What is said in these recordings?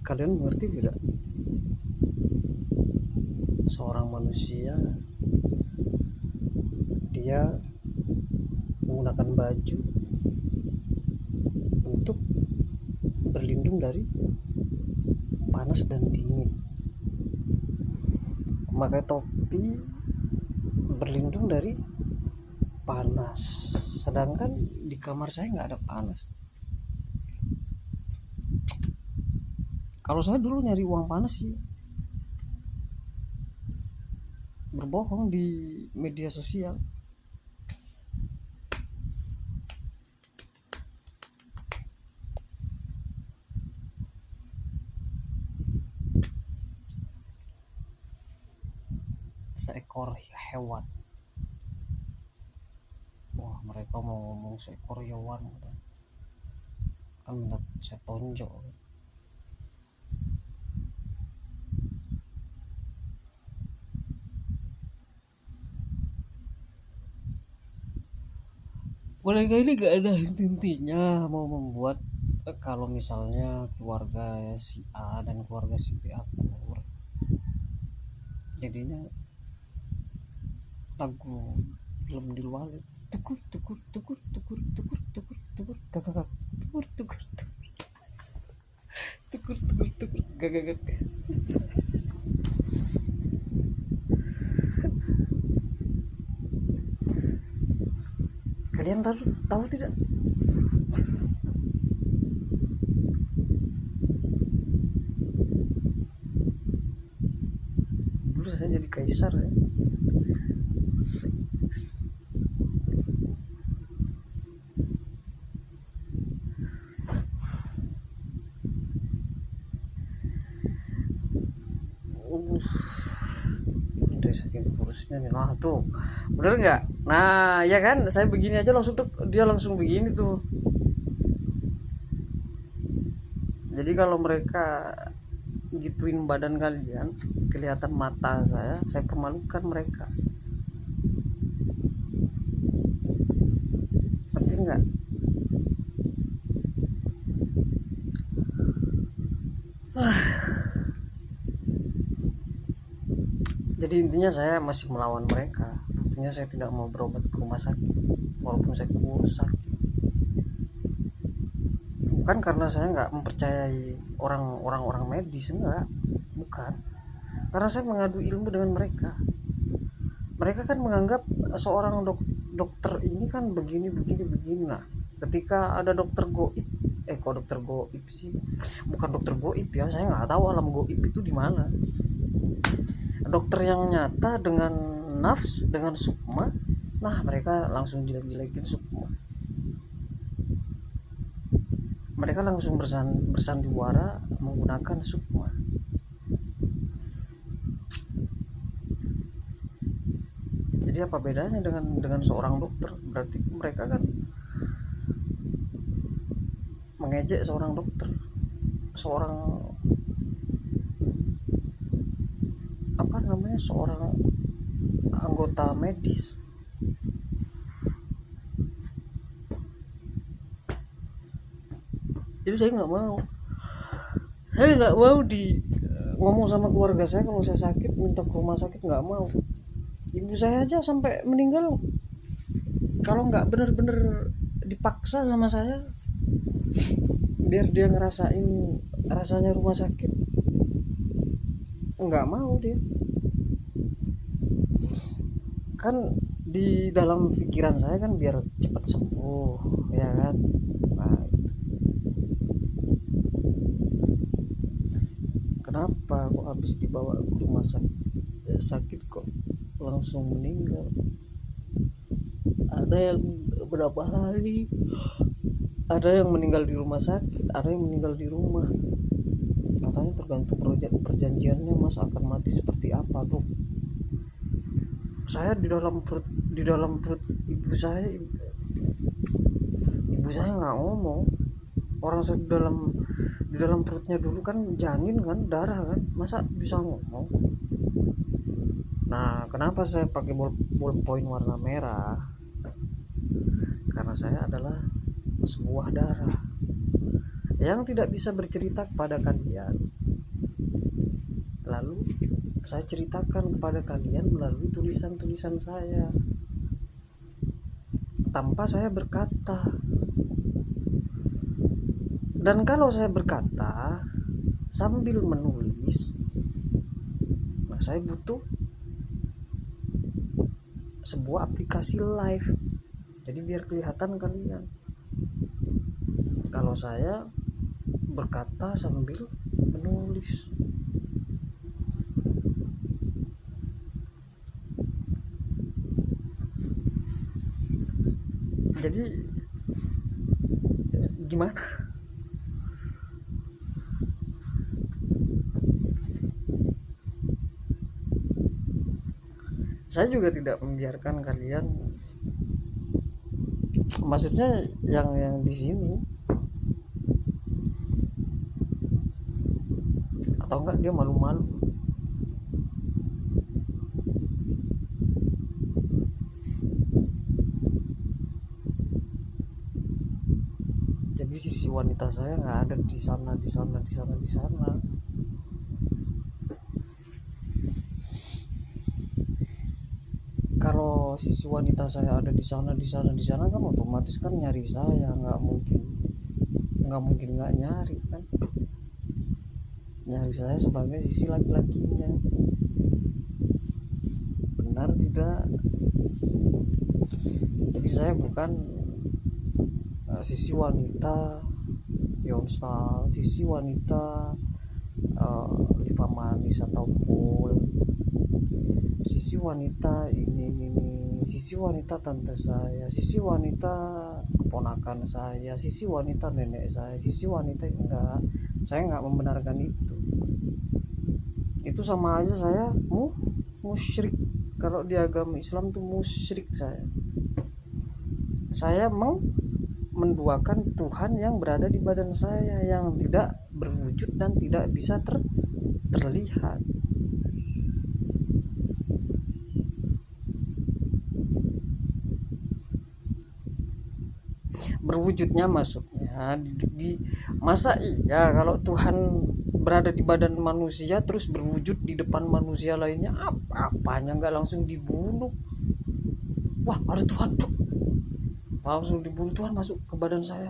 Kalian mengerti tidak? Seorang manusia, dia menggunakan baju untuk berlindung dari panas dan dingin, memakai topi berlindung dari panas, sedangkan di kamar saya nggak ada panas. Kalau saya dulu nyari uang panas sih berbohong di media sosial. Seekor hewan, wah mereka mau ngomong seekor hewan kan minta saya tonjok. Mereka ini gak ada intinya mau membuat kalau misalnya keluarga si A dan keluarga si B akur, jadinya lagu film di luar tukur tukur tukur tukur tukur tukur tukur gagak tukur tukur tukur tukur tukur gagak. Kalian tahu tidak? Dulu saya jadi kaisar ya. Udah saking kurusnya nih, nah tuh bener nggak? Nah ya kan, saya begini aja langsung tuh dia langsung begini tuh. Jadi kalau mereka gituin badan kalian, kelihatan mata saya permalukan mereka. Penting nggak? Jadi intinya saya masih melawan mereka. Tentunya saya tidak mau berobat ke rumah sakit walaupun saya kurus sakit. Bukan karena saya nggak mempercayai orang medis, enggak, bukan. Karena saya mengadu ilmu dengan mereka. Mereka kan menganggap seorang dokter ini kan begini begini begini. Nah, ketika ada dokter goib, kok dokter goib sih? Bukan dokter goib ya, saya nggak tahu alam goib itu di mana. Dokter yang nyata dengan nafs, dengan sukma, nah mereka langsung jelek-jelekin sukma. Mereka langsung bersandiwara menggunakan sukma. Jadi apa bedanya dengan seorang dokter? Berarti mereka kan mengejek seorang dokter, seorang apa namanya, seorang anggota medis. Jadi saya nggak mau ngomong sama keluarga saya kalau saya sakit minta ke rumah sakit, nggak mau. Ibu saya aja sampai meninggal kalau nggak bener-bener dipaksa sama saya biar dia ngerasain rasanya rumah sakit, nggak mau dia. Kan di dalam pikiran saya kan biar cepat sembuh ya kan. Nah, kenapa kok habis dibawa ke rumah sakit kok langsung meninggal? Ada yang berapa hari, ada yang meninggal di rumah sakit, ada yang meninggal di rumah. Katanya tergantung perjanjiannya mas akan mati seperti apa. Tuh saya di dalam perut ibu saya nggak ngomong. Orang saya di dalam perutnya dulu kan janin kan, darah kan, masa bisa ngomong? Nah kenapa saya pakai ballpoint warna merah? Karena saya adalah sebuah darah yang tidak bisa bercerita kepada kalian. saya ceritakan kepada kalian melalui tulisan-tulisan saya tanpa saya berkata. Dan kalau saya berkata sambil menulis, nah saya butuh sebuah aplikasi live. Jadi biar kelihatan kalian kalau saya berkata sambil menulis. Jadi gimana? Saya juga tidak membiarkan kalian, maksudnya yang di sini, atau enggak dia malu-malu. Jadi sisi wanita saya nggak ada di sana, di sana, di sana, di sana. Kalau sisi wanita saya ada di sana, di sana, di sana, kan otomatis kan nyari saya. Nggak mungkin nggak nyari kan. Nyari saya sebagai sisi laki-lakinya. Benar tidak? Jadi saya bukan sisi wanita Yonstal, sisi wanita Liva Manis atau Pul, sisi wanita ini, sisi wanita tante saya, sisi wanita keponakan saya, sisi wanita nenek saya, sisi wanita, enggak. Saya enggak membenarkan itu. Itu sama aja saya musyrik. Kalau di agama Islam tuh musyrik. Saya menduakan Tuhan yang berada di badan saya, yang tidak berwujud dan tidak bisa terlihat. Berwujudnya maksudnya masa iya kalau Tuhan berada di badan manusia terus berwujud di depan manusia lainnya, apanya nggak langsung dibunuh? Wah, ada Tuhan tuh, langsung dibunuh, Tuhan masuk ke badan saya.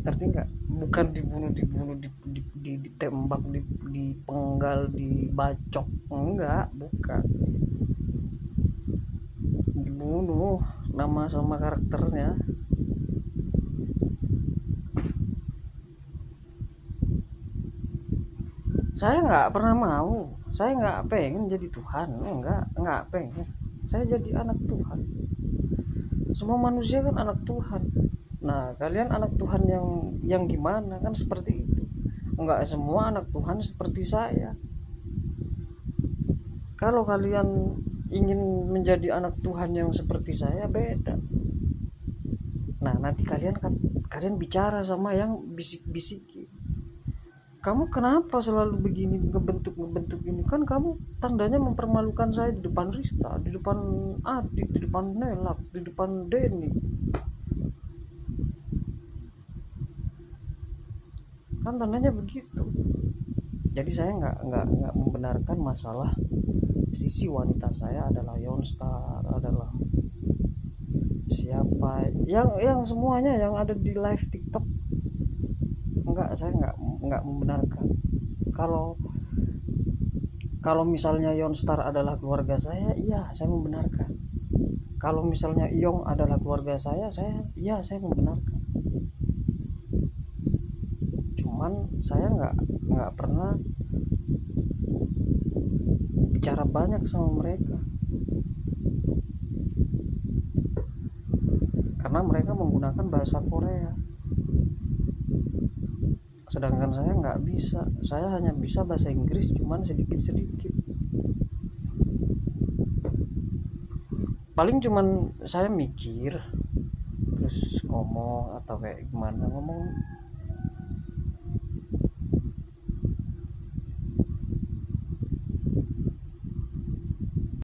Ngerti nggak? Bukan dibunuh, ditembak, dipenggal, dibacok, enggak, bukan. Dibunuh, nama sama karakternya. Saya nggak pernah mau, saya nggak pengen jadi Tuhan, nggak pengen. Saya jadi anak Tuhan. Semua manusia kan anak Tuhan. Nah, kalian anak Tuhan yang gimana? Kan seperti itu. Enggak semua anak Tuhan seperti saya. Kalau kalian ingin menjadi anak Tuhan yang seperti saya, beda. Nah, nanti kalian bicara sama yang bisik-bisik. Kamu kenapa selalu begini, ngebentuk ini? Kan kamu tandanya mempermalukan saya di depan Rista, di depan Adik, di depan Nelak, di depan Denny. Kan tandanya begitu. Jadi saya nggak membenarkan masalah sisi wanita saya adalah Yonstar, adalah siapa yang semuanya yang ada di live TikTok. Saya nggak membenarkan. Kalau misalnya Yonstar adalah keluarga saya, iya saya membenarkan. Kalau misalnya Iyong adalah keluarga saya membenarkan. Cuman saya nggak pernah bicara banyak sama mereka karena mereka menggunakan bahasa Korea, sedangkan saya nggak bisa. Saya hanya bisa bahasa Inggris, cuman sedikit-sedikit. Paling cuman saya mikir terus ngomong atau kayak gimana ngomong,